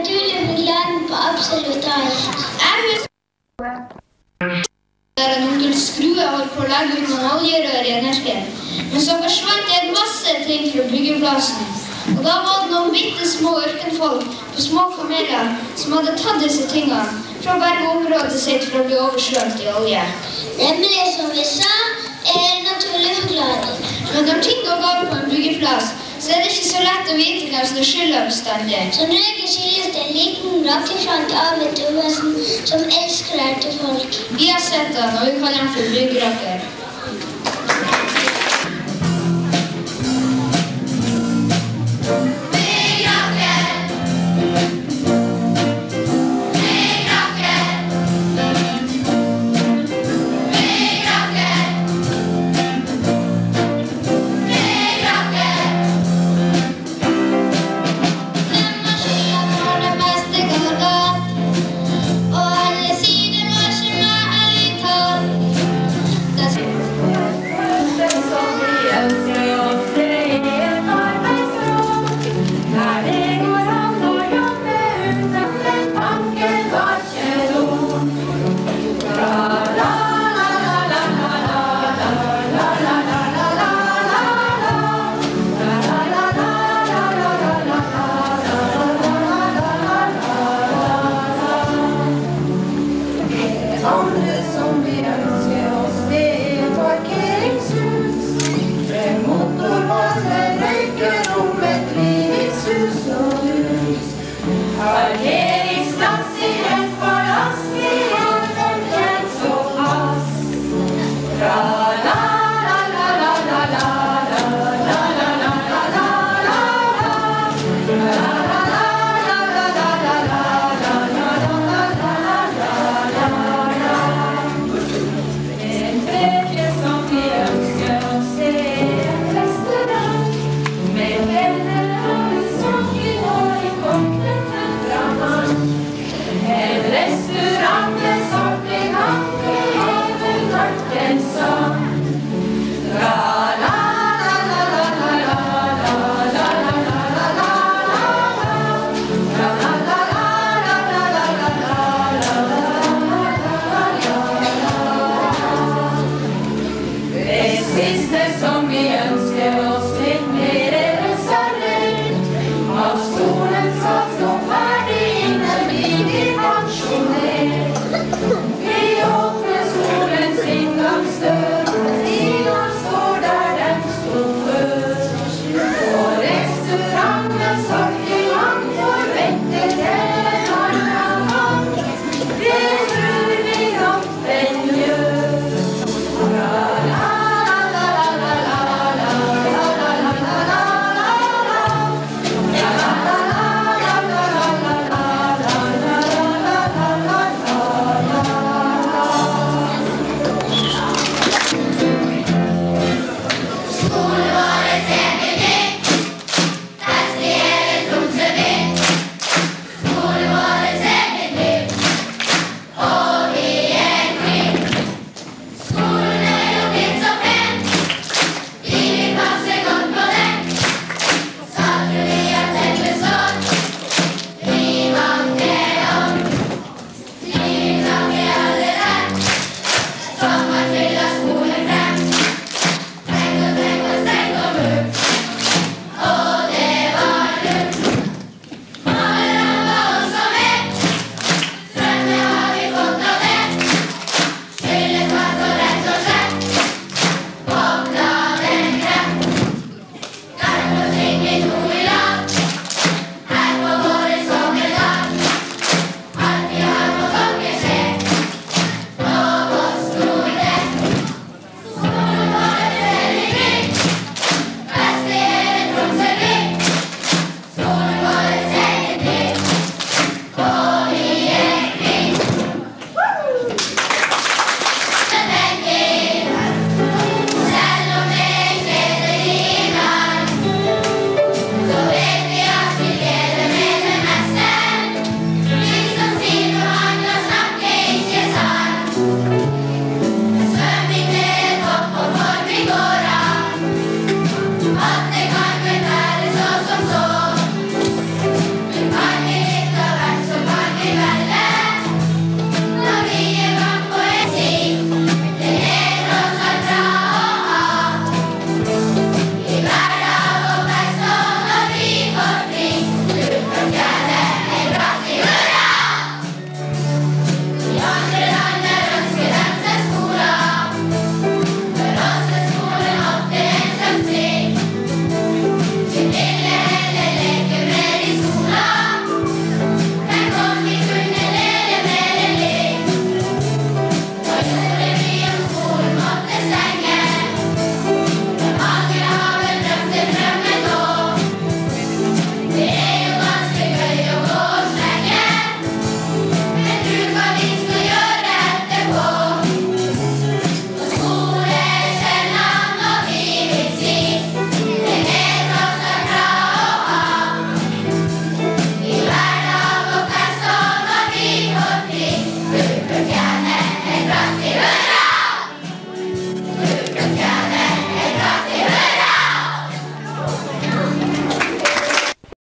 naturlig forklaring på absolutt alt. Der en onkel Skrue holdt på å legge ut noen oljerør i en ørken. Men så forsvant det en masse ting fra byggeplassen. Og da var det noen bitte små ørkenfolk på små kameler som hadde tatt disse tingene fra å berge området sitt for å bli overslømt i olje. Nemlig, som vi sa, en naturlig forklaring. Men når ting går galt på en byggeplass, så er det ikke så lett å vite hvem som skylder bestandig. Som regel skyldes det en liten rakkefrant av et uvesen som elsker til folk. Vi har sett han, og vi kaller han for byggrakker.